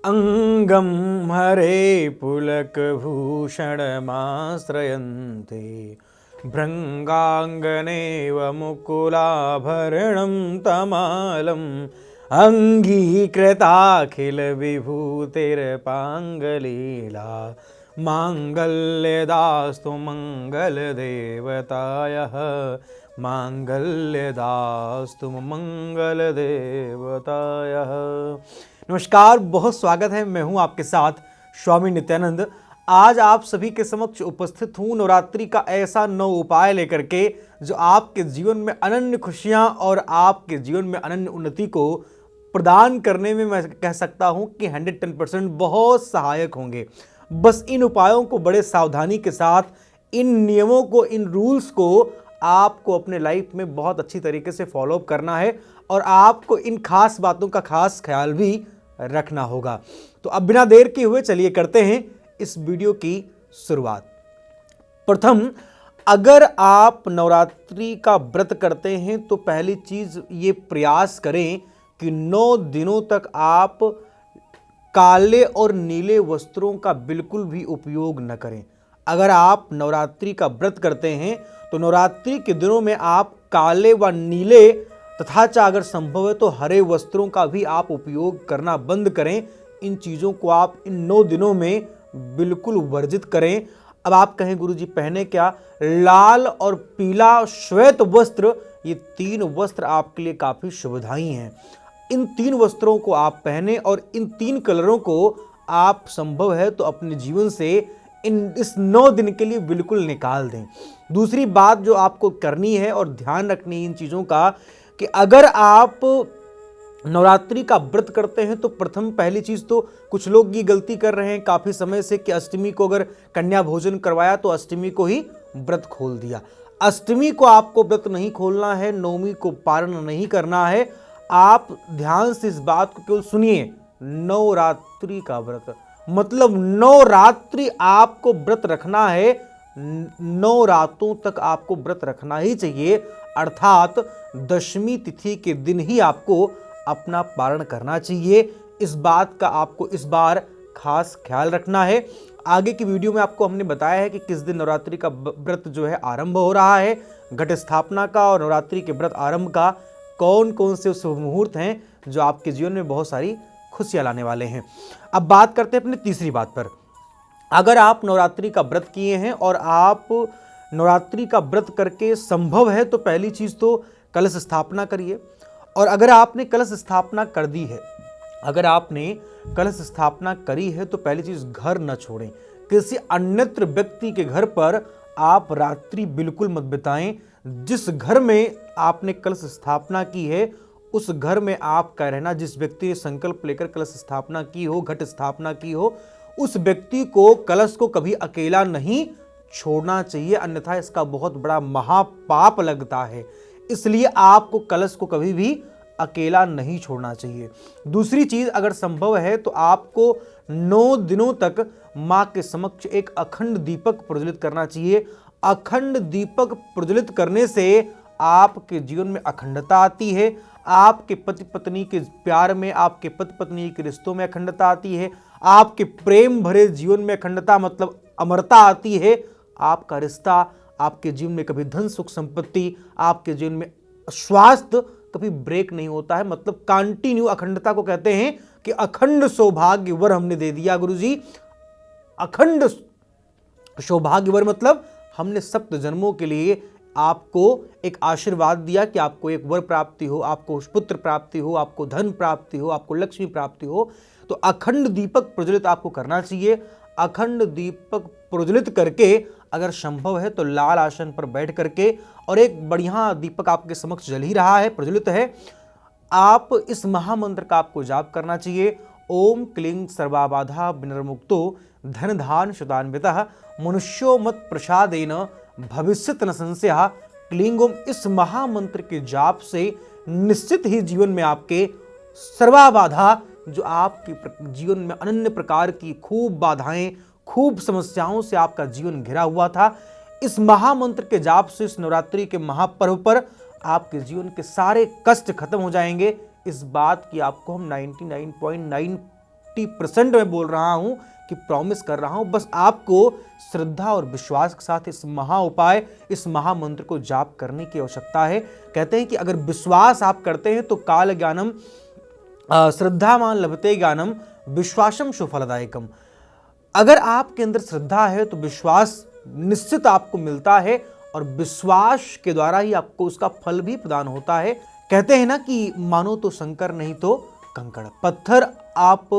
अंगं हरे पुलकभूषणमाश्रयन्ते भृङ्गाङ्गनेव मुकुलाभरणं तमालम् अङ्गीकृताखिलविभूतिर्पाङ्गलीला माङ्गल्यदास्तु मङ्गलदेवतायः माङ्गल्यदास्तु मङ्गलदेवतायः। नमस्कार, बहुत स्वागत है। मैं हूं आपके साथ स्वामी नित्यानंद। आज आप सभी के समक्ष उपस्थित हूं नवरात्रि का ऐसा 9 उपाय लेकर के जो आपके जीवन में अनन्य खुशियां और आपके जीवन में अनन्य उन्नति को प्रदान करने में मैं कह सकता हूं कि 110% बहुत सहायक होंगे। बस इन उपायों को बड़े सावधानी के साथ, इन नियमों को, इन रूल्स को आपको अपने लाइफ में बहुत अच्छी तरीके से फॉलो अप करना है और आपको इन खास बातों का खास ख्याल भी रखना होगा। तो अब बिना देर के हुए चलिए करते हैं इस वीडियो की शुरुआत। प्रथम, अगर आप नवरात्रि का व्रत करते हैं तो पहली चीज ये प्रयास करें कि 9 दिनों तक आप काले और नीले वस्त्रों का बिल्कुल भी उपयोग न करें। अगर आप नवरात्रि का व्रत करते हैं तो नवरात्रि के दिनों में आप काले व नीले तथा अगर संभव है तो हरे वस्त्रों का भी आप उपयोग करना बंद करें। इन चीज़ों को आप इन 9 दिनों में बिल्कुल वर्जित करें। अब आप कहें गुरुजी पहने क्या? लाल और पीला श्वेत वस्त्र, ये 3 वस्त्र आपके लिए काफ़ी शुभदायी हैं। इन 3 वस्त्रों को आप पहने और इन 3 कलरों को आप संभव है तो अपने जीवन से इस 9 दिन के लिए बिल्कुल निकाल दें। दूसरी बात जो आपको करनी है और ध्यान रखनी इन चीज़ों का कि अगर आप नवरात्रि का व्रत करते हैं तो प्रथम पहली चीज़ तो कुछ लोग ये गलती कर रहे हैं काफ़ी समय से कि अष्टमी को अगर कन्या भोजन करवाया तो अष्टमी को ही व्रत खोल दिया। अष्टमी को आपको व्रत नहीं खोलना है, नवमी को पारण नहीं करना है। आप ध्यान से इस बात को केवल सुनिए। नवरात्रि का व्रत मतलब 9 रात्रि आपको व्रत रखना है, 9 रातों तक आपको व्रत रखना ही चाहिए। अर्थात दशमी तिथि के दिन ही आपको अपना पारण करना चाहिए। इस बात का आपको इस बार खास ख्याल रखना है। आगे की वीडियो में आपको हमने बताया है कि किस दिन नवरात्रि का व्रत जो है आरंभ हो रहा है, घट स्थापना का और नवरात्रि के व्रत आरंभ का कौन कौन से शुभ मुहूर्त हैं जो आपके जीवन में बहुत सारी खुशियां लाने वाले हैं। अब बात करते हैं अपनी तीसरी बात पर। अगर आप नवरात्रि का व्रत किए हैं और आप नवरात्रि का व्रत करके संभव है तो पहली चीज़ तो कलश स्थापना करिए। और अगर आपने कलश स्थापना कर दी है, अगर आपने कलश स्थापना करी है तो पहली चीज़ घर न छोड़ें। किसी अन्यत्र व्यक्ति के घर पर आप रात्रि बिल्कुल मत बिताएं। जिस घर में आपने कलश स्थापना की है उस घर में आपका रहना, जिस व्यक्ति ने संकल्प लेकर कलश स्थापना की हो, घट स्थापना की हो, उस व्यक्ति को कलश को कभी अकेला नहीं छोड़ना चाहिए, अन्यथा इसका बहुत बड़ा महापाप लगता है। इसलिए आपको कलश को कभी भी अकेला नहीं छोड़ना चाहिए। दूसरी चीज, अगर संभव है तो आपको 9 दिनों तक मां के समक्ष एक अखंड दीपक प्रज्वलित करना चाहिए। अखंड दीपक प्रज्वलित करने से आपके जीवन में अखंडता आती है, आपके पति पत्नी के प्यार में, आपके पति पत्नी के रिश्तों में अखंडता आती है, आपके प्रेम भरे जीवन में अखंडता मतलब अमरता आती है। आपका रिश्ता, आपके जीवन में कभी धन सुख संपत्ति, आपके जीवन में स्वास्थ्य कभी ब्रेक नहीं होता है। मतलब कंटिन्यू अखंडता को कहते हैं कि अखंड सौभाग्य वर हमने दे दिया गुरुजी। अखंड सौभाग्य वर मतलब हमने सप्त जन्मों के लिए आपको एक आशीर्वाद दिया कि आपको एक वर प्राप्ति हो, आपको पुत्र प्राप्ति हो, आपको धन प्राप्ति हो, आपको लक्ष्मी प्राप्ति हो। तो अखंड दीपक प्रज्वलित आपको करना चाहिए। अखंड दीपक प्रज्वलित करके अगर संभव है तो लाल आसन पर बैठ करके, और एक बढ़िया दीपक आपके समक्ष जल ही रहा है, प्रज्वलित है, आप इस महामंत्र का आपको जाप करना चाहिए। ओम क्लीं सर्वाबाधा विनिर्मुक्तो धन धान शतान्वितः मनुष्यो मत प्रसादेन भविष्यत न संशयः। क्लीं ओम इस महामंत्र के जाप से निश्चित ही जीवन में आपके सर्वाबाधा, जो आपके जीवन में अनन्य प्रकार की खूब बाधाएं, खूब समस्याओं से आपका जीवन घिरा हुआ था, इस महामंत्र के जाप से इस नवरात्रि के महापर्व पर आपके जीवन के सारे कष्ट खत्म हो जाएंगे। इस बात की आपको हम 99.9 50% मैं बोल रहा हूं कि प्रॉमिस कर रहा हूं। बस आपको श्रद्धा और विश्वास के साथ इस महा उपाय, इस महामंत्र को जाप करने की आवश्यकता है। कहते हैं कि अगर विश्वास आप करते हैं तो काल ज्ञानम श्रद्धावान लभते ज्ञानम विश्वासम सुफलदायकम। अगर आपके अंदर श्रद्धा है तो विश्वास निश्चित आपको मिलता है और विश्वास के द्वारा ही आपको उसका फल भी प्रदान होता है। कहते हैं ना कि मानो तो शंकर नहीं तो कंकड़। पत्थर आप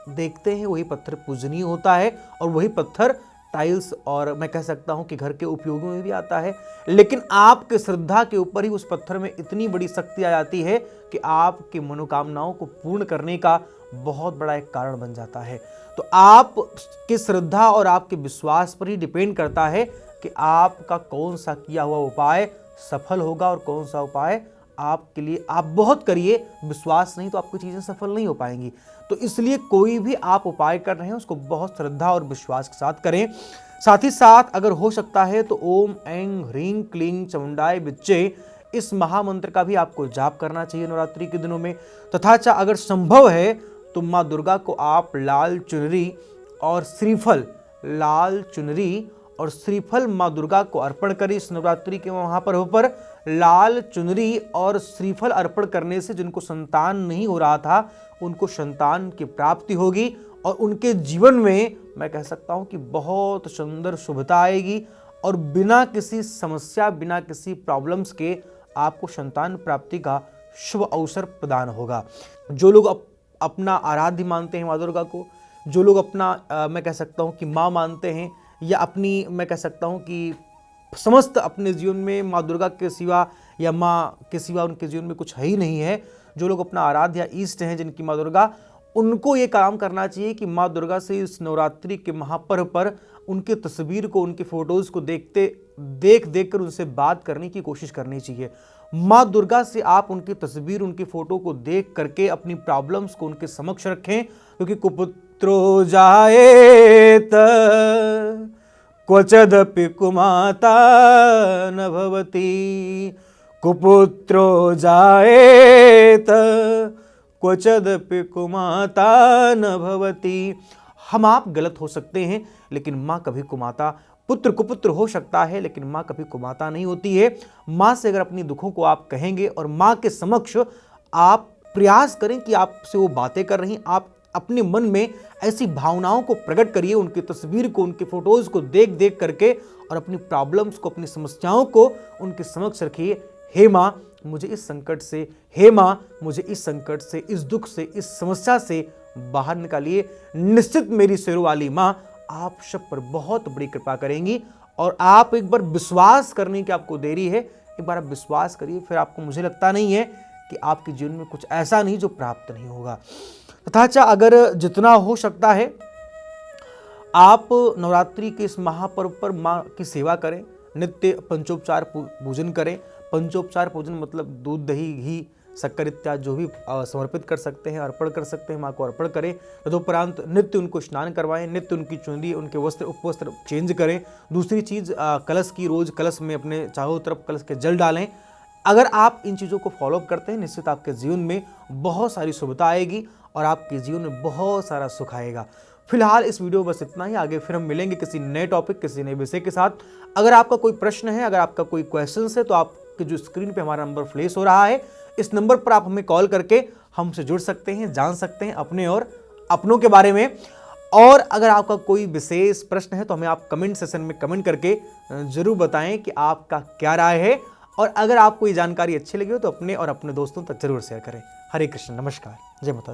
देखते हैं वही पत्थर पूजनीय होता है और वही पत्थर टाइल्स और मैं कह सकता हूं कि घर के उपयोगों में भी आता है। लेकिन आपके श्रद्धा के ऊपर ही उस पत्थर में इतनी बड़ी शक्ति आ जाती है कि आपकी मनोकामनाओं को पूर्ण करने का बहुत बड़ा एक कारण बन जाता है। तो आपकी श्रद्धा और आपके विश्वास पर ही डिपेंड करता है कि आपका कौन सा किया हुआ उपाय सफल होगा और कौन सा उपाय आपके लिए। आप बहुत करिए, विश्वास नहीं तो आपकी चीजें सफल नहीं हो पाएंगी। तो इसलिए कोई भी आप उपाय कर रहे हैं उसको बहुत श्रद्धा और विश्वास के साथ करें। साथ ही साथ अगर हो सकता है तो ओम ऐं ह्रीं क्लीं चामुंडाय विच्चे इस महामंत्र का भी आपको जाप करना चाहिए नवरात्रि के दिनों में। तथा अगर संभव है तो माँ दुर्गा को आप लाल चुनरी और श्रीफल, लाल चुनरी और श्रीफल माँ दुर्गा को अर्पण करें। इस नवरात्रि के महापर्व पर लाल चुनरी और श्रीफल अर्पण करने से जिनको संतान नहीं हो रहा था उनको संतान की प्राप्ति होगी और उनके जीवन में मैं कह सकता हूं कि बहुत सुंदर शुभता आएगी और बिना किसी समस्या, बिना किसी प्रॉब्लम्स के आपको संतान प्राप्ति का शुभ अवसर प्रदान होगा। जो लोग अपना आराध्य मानते हैं माँ दुर्गा को, जो लोग अपना मैं कह सकता हूं कि माँ मानते हैं या अपनी मैं कह सकता हूं कि समस्त अपने जीवन में माँ दुर्गा के सिवा या माँ के सिवा उनके जीवन में कुछ है ही नहीं है, जो लोग अपना आराध्य या इष्ट हैं जिनकी माँ दुर्गा, उनको ये काम करना चाहिए कि माँ दुर्गा से इस नवरात्रि के महापर्व पर उनकी तस्वीर को, उनकी फोटोज़ को देख कर उनसे बात करने की कोशिश करनी चाहिए। माँ दुर्गा से आप उनकी तस्वीर, उनकी फोटो को देख करके अपनी प्रॉब्लम्स को उनके समक्ष रखें, क्योंकि कुपुत्रो जायेत क्वचदपि कुमाता न भवति, कुपुत्रो जायेत क्वचदपि कुमाता न भवति। हम आप गलत हो सकते हैं लेकिन माँ कभी कुमाता, पुत्र कुपुत्र हो सकता है लेकिन माँ कभी कुमाता नहीं होती है। माँ से अगर अपनी दुखों को आप कहेंगे और माँ के समक्ष आप प्रयास करें कि आपसे वो बातें कर रही, आप अपने मन में ऐसी भावनाओं को प्रकट करिए, उनकी तस्वीर को, उनकी फोटोज़ को देख करके और अपनी प्रॉब्लम्स को, अपनी समस्याओं को उनके समक्ष रखिए। हे माँ मुझे इस संकट से, हे माँ मुझे इस संकट से, इस दुख से, इस समस्या से बाहर निकालिए। निश्चित मेरी शेरों वाली माँ आप सब पर बहुत बड़ी कृपा करेंगी। और आप एक बार विश्वास करने की आपको देरी है, एक बार आप विश्वास करिए, फिर आपको मुझे लगता नहीं है कि आपके जीवन में कुछ ऐसा नहीं जो प्राप्त नहीं होगा। तथा अगर जितना हो सकता है आप नवरात्रि के इस महापर्व पर माँ की सेवा करें, नित्य पंचोपचार पूजन करें। पंचोपचार पूजन मतलब दूध, दही, घी, शक्कर इत्यादि जो भी समर्पित कर सकते हैं, अर्पण कर सकते हैं, माँ को अर्पण करें। तदुपरांत नित्य उनको स्नान करवाएं, नित्य उनकी चुनरी, उनके वस्त्र, उपवस्त्र चेंज करें। दूसरी चीज़ कलश की, रोज कलश में अपने चारों तरफ कलश के जल डालें। अगर आप इन चीज़ों को फॉलो करते हैं निश्चित आपके जीवन में बहुत सारी शुभता आएगी और आपके जीवन में बहुत सारा सुख आएगा। फिलहाल इस वीडियो बस इतना ही। आगे फिर हम मिलेंगे किसी नए टॉपिक, किसी नए विषय के साथ। अगर आपका कोई प्रश्न है, अगर आपका कोई क्वेश्चन है तो आपके जो स्क्रीन पे हमारा नंबर फ्लैश हो रहा है, इस नंबर पर आप हमें कॉल करके हमसे जुड़ सकते हैं, जान सकते हैं अपने और अपनों के बारे में। और अगर आपका कोई विशेष प्रश्न है तो हमें आप कमेंट सेशन में कमेंट करके जरूर बताएं कि आपका क्या राय है। और अगर आपको ये जानकारी अच्छी लगी हो तो अपने और अपने दोस्तों तक जरूर शेयर करें। हरे कृष्ण, नमस्कार, जय माता।